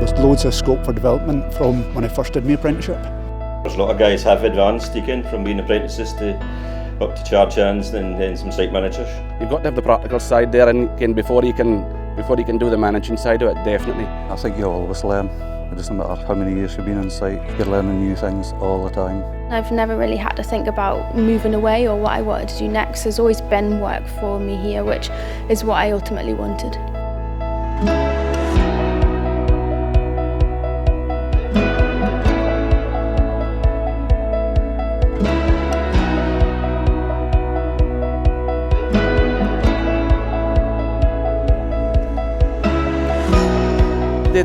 there's loads of scope for development from when I first did my apprenticeship. There's a lot of guys have advanced from being apprentices to up to charge hands and then some site managers. You've got to have the practical side there, and before you can do the managing side of it, definitely. I think you'll always learn. It doesn't matter how many years you've been on site, you're learning new things all the time. I've never really had to think about moving away or what I wanted to do next. There's always been work for me here, which is what I ultimately wanted.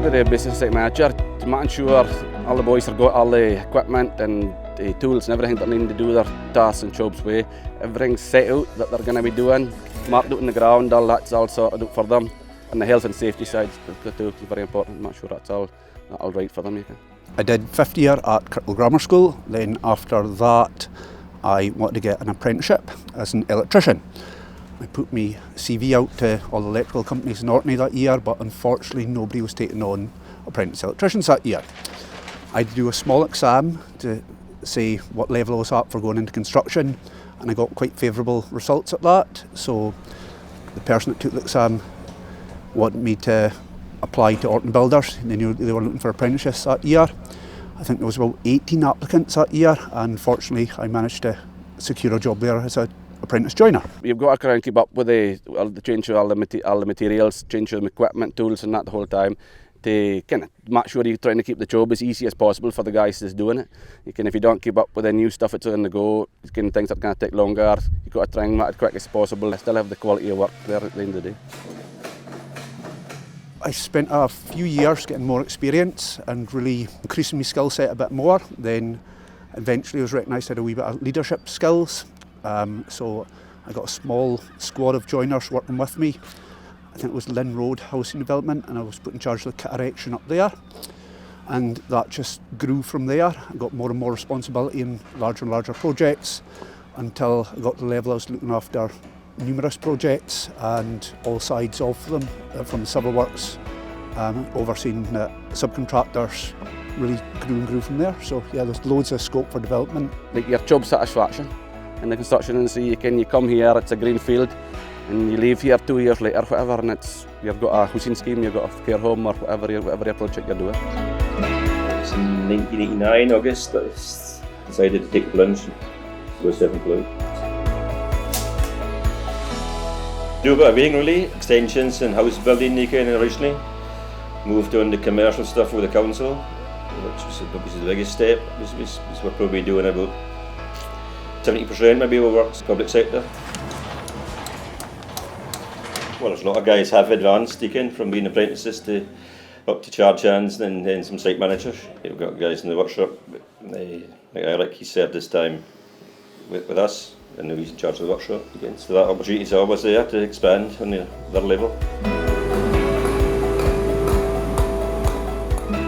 The business site manager, making sure all the boys have got all the equipment and the tools and everything that they need to do their tasks and jobs with. Everything's set out that they're going to be doing, marked out on the ground, all that's all sorted out for them. And the health and safety side is very important, make sure that's all right for them. I did 5th year at Kirkle Grammar School, then after that I wanted to get an apprenticeship as an electrician. I put my CV out to all the electrical companies in Orkney that year, but unfortunately nobody was taking on apprentice electricians that year. I had to do a small exam to say what level I was at for going into construction, and I got quite favourable results at that. So the person that took the exam wanted me to apply to Orkney Builders. They knew they were looking for apprentices that year. I think there was about 18 applicants that year, and fortunately I managed to secure a job there as an apprentice joiner. You've got to try and keep up with the change of all the materials, change of equipment, tools and that the whole time, to kind of make sure you're trying to keep the job as easy as possible for the guys that's doing it. If you don't keep up with the new stuff that's on the go, things are going to take longer. You've got to try and make it quick as possible, still have the quality of work there at the end of the day. I spent a few years getting more experience and really increasing my skill set a bit more. Then eventually I was recognised I had a wee bit of leadership skills. So I got a small squad of joiners working with me. I think it was Lynn Road Housing Development, and I was put in charge of the kit erection up there. And that just grew from there. I got more and more responsibility in larger and larger projects until I got to the level I was looking after numerous projects and all sides of them, from the civil works, overseeing subcontractors. Really grew from there. So yeah, there's loads of scope for development. Like your job satisfaction in the construction industry, you come here, it's a green field, and you leave here 2 years later, whatever, and you've got a housing scheme, you've got a care home, or whatever your project you're doing. It's in 1989 August that I decided to take the plunge and go self-employed. Do a bit of everything really, extensions and house building originally. Moved on to commercial stuff with the council, which was the biggest step. We're probably doing about 70% maybe of our work's public sector. Well, there's a lot of guys have advanced from being apprentices to up to charge hands and then some site managers. We've got guys in the workshop, like Eric, he served his time with us, and now he's in charge of the workshop again. So that opportunity is always there to expand on their level.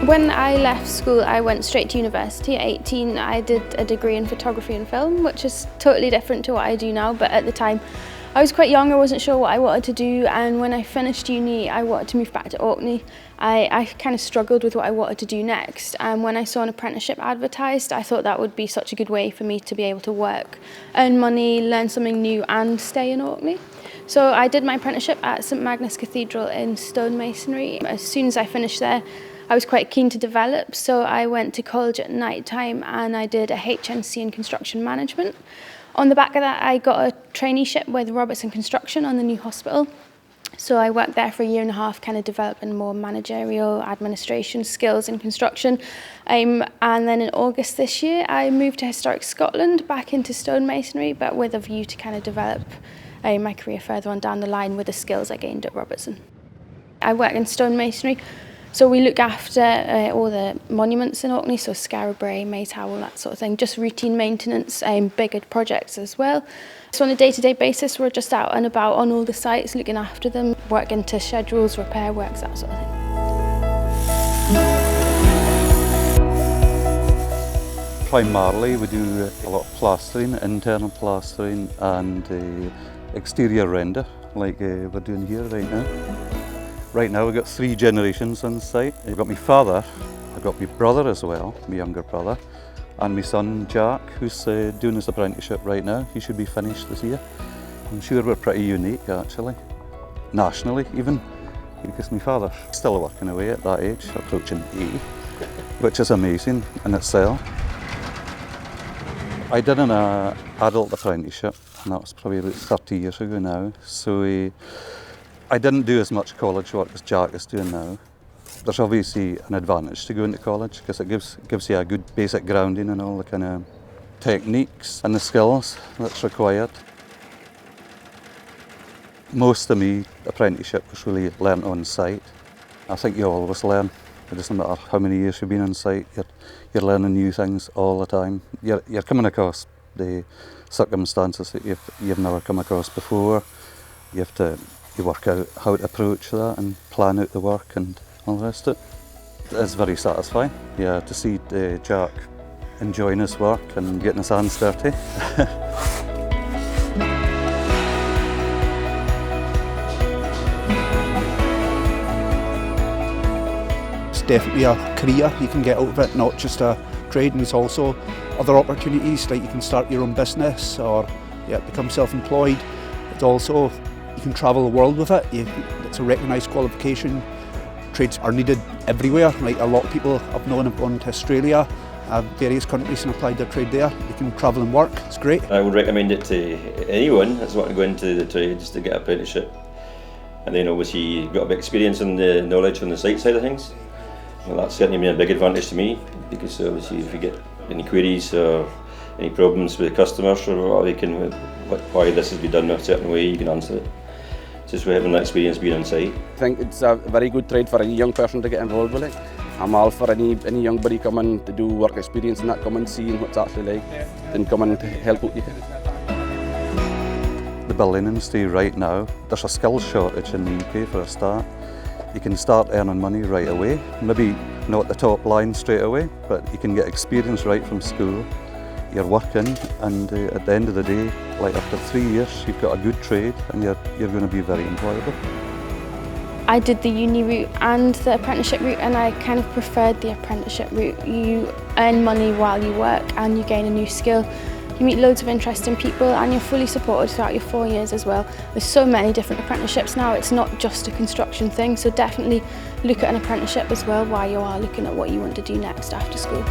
When I left school, I went straight to university. At 18, I did a degree in photography and film, which is totally different to what I do now, but at the time I was quite young, I wasn't sure what I wanted to do, and when I finished uni I wanted to move back to Orkney. I kind of struggled with what I wanted to do next, and when I saw an apprenticeship advertised, I thought that would be such a good way for me to be able to work, earn money, learn something new and stay in Orkney. So I did my apprenticeship at St Magnus Cathedral in stonemasonry. As soon as I finished there, I was quite keen to develop, so I went to college at night time and I did a HNC in construction management. On the back of that, I got a traineeship with Robertson Construction on the new hospital. So I worked there for a year and a half, kind of developing more managerial administration skills in construction. And then in August this year, I moved to Historic Scotland, back into stonemasonry, but with a view to kind of develop my career further on down the line with the skills I gained at Robertson. I work in stonemasonry. So we look after all the monuments in Orkney, so Scarabray, Maytowel, that sort of thing, just routine maintenance, bigger projects as well. So on a day-to-day basis, we're just out and about on all the sites, looking after them, working to schedules, repair works, that sort of thing. Primarily, we do a lot of plastering, internal plastering and exterior render, like we're doing here right now. Right now we've got 3 generations on site. I've got my father, I've got my brother as well, my younger brother, and my son Jack, who's doing his apprenticeship right now. He should be finished this year. I'm sure we're pretty unique actually, nationally even, because my father's still working away at that age, approaching 80, which is amazing in itself. I did an adult apprenticeship, and that was probably about 30 years ago now, so I didn't do as much college work as Jack is doing now. There's obviously an advantage to going to college because it gives you a good basic grounding in all the kind of techniques and the skills that's required. Most of my apprenticeship was really learnt on site. I think you always learn. It doesn't matter how many years you've been on site, you're learning new things all the time. You're coming across the circumstances that you've never come across before. You work out how to approach that and plan out the work and all the rest of it. It's very satisfying, yeah, to see Jack enjoying his work and getting his hands dirty. It's definitely a career you can get out of it, not just a trade, and there's also other opportunities, like you can start your own business or become self-employed. It's also, you can travel the world with it. It's a recognised qualification. Trades are needed everywhere. Like a lot of people I've known have gone to Australia, various countries, and applied their trade there. You can travel and work, it's great. I would recommend it to anyone that's wanting to go into the trades to get an apprenticeship. And then obviously you've got a bit of experience and the knowledge on the site side of things. Well, that's certainly been a big advantage to me, because obviously if you get any queries or any problems with customers or whatever, why this has been done a certain way, you can answer it. Just having that experience being on site. I think it's a very good trade for any young person to get involved with it. I'm all for any young buddy coming to do work experience and that, come and see what it's actually like, then come and help out you. The building industry right now, there's a skills shortage in the UK for a start. You can start earning money right away, maybe not the top line straight away, but you can get experience right from school. You're working, and at the end of the day, like after 3 years, you've got a good trade and you're going to be very employable. I did the uni route and the apprenticeship route, and I kind of preferred the apprenticeship route. You earn money while you work and you gain a new skill. You meet loads of interesting people and you're fully supported throughout your 4 years as well. There's so many different apprenticeships now, it's not just a construction thing, so definitely look at an apprenticeship as well while you are looking at what you want to do next after school.